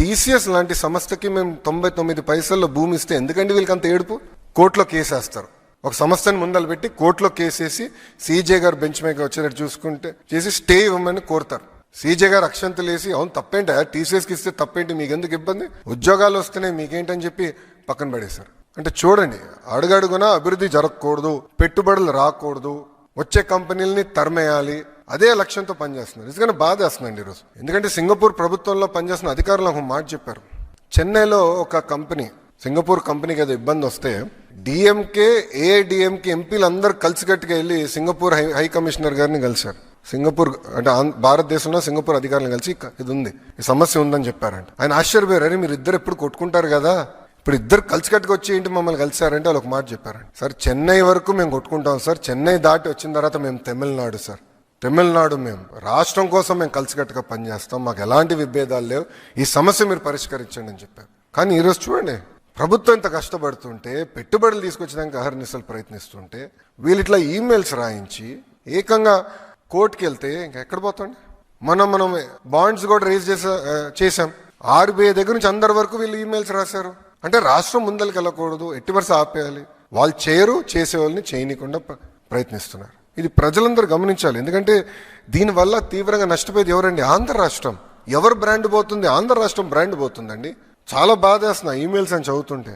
TCS లాంటి సంస్థకి మేము 99 పైసల్లో భూమి ఇస్తే ఎందుకంటే వీళ్ళకి అంత ఏడుపు? కోర్టులో కేసేస్తారు. ఒక సంస్థని ముందలు పెట్టి కోర్టులో కేసేసి సీజే గారు బెంచ్ మీద వచ్చేటట్టు చూసుకుంటే చేసి స్టే ఇవ్వమని కోరుతారు. సీజే గారు అక్షంతలు వేసి అవును తప్పేంటి, టీసీఎస్కి ఇస్తే తప్పేంటి, మీకు ఎందుకు ఇబ్బంది, ఉద్యోగాలు వస్తున్నాయి మీకేంటని చెప్పి పక్కన పడేశారు. అంటే చూడండి, అడుగడుగునా అభివృద్ధి జరగకూడదు, పెట్టుబడులు రాకూడదు, వచ్చే కంపెనీలని తరిమేయాలి, అదే లక్ష్యంతో పనిచేస్తున్నారు. నిజంగానే బాధేస్తుందండి ఈరోజు. ఎందుకంటే సింగపూర్ ప్రభుత్వంలో పనిచేస్తున్న అధికారులు ఒక మాట చెప్పారు. చెన్నైలో ఒక కంపెనీ, సింగపూర్ కంపెనీకి ఏదో ఇబ్బంది వస్తే డిఎంకే ఏఐడిఎంకే ఎంపీలు అందరూ కలిసికట్టుగా వెళ్ళి సింగపూర్ హై కమిషనర్ గారిని కలిశారు. సింగపూర్ అంటే భారతదేశంలో సింగపూర్ అధికారులను కలిసి ఇది ఉంది, ఈ సమస్య ఉందని చెప్పారంట. ఆయన ఆశ్చర్యపోయారు, అరే మీరు ఇద్దరు ఎప్పుడు కొట్టుకుంటారు కదా, ఇప్పుడు ఇద్దరు కలిసికట్టుగా వచ్చి ఏంటి మమ్మల్ని కలిసారంటే వాళ్ళు ఒక మాట చెప్పారండి. సార్ చెన్నై వరకు మేము కొట్టుకుంటాం సార్, చెన్నై దాటి వచ్చిన తర్వాత మేము తమిళనాడు సార్, తమిళనాడు మేము రాష్ట్రం కోసం మేము కలిసికట్టుగా పనిచేస్తాం, మాకు ఎలాంటి విభేదాలు లేవు, ఈ సమస్య మీరు పరిష్కరించండి అని చెప్పారు. కానీ ఈరోజు చూడండి, ప్రభుత్వం ఇంత కష్టపడుతుంటే, పెట్టుబడులు తీసుకొచ్చడానికి అహర్నిశలు ప్రయత్నిస్తుంటే వీళ్ళు ఇట్లా ఈమెయిల్స్ రాయించి ఏకంగా కోర్టుకి వెళ్తే ఇంకా ఎక్కడ పోతాండి. మనం బాండ్స్ కూడా రేజ్ చేసాం. ఆర్బీఐ దగ్గర నుంచి అందరి వరకు వీళ్ళు ఈమెయిల్స్ రాశారు. అంటే రాష్ట్రం ముందరికి వెళ్ళకూడదు, ఎట్టి వరుస ఆపేయాలి, వాళ్ళు చేయరు, చేసేవాళ్ళని చేయనీయకుండా ప్రయత్నిస్తున్నారు. ఇది ప్రజలందరూ గమనించాలి. ఎందుకంటే దీనివల్ల తీవ్రంగా నష్టపోయేది ఎవరండి? ఆంధ్ర రాష్ట్రం. ఎవరు బ్రాండ్ పోతుంది? ఆంధ్ర రాష్ట్రం బ్రాండ్ పోతుందండి. చాలా బాధేస్తున్నా ఈమెయిల్స్ అని చదువుతుంటే.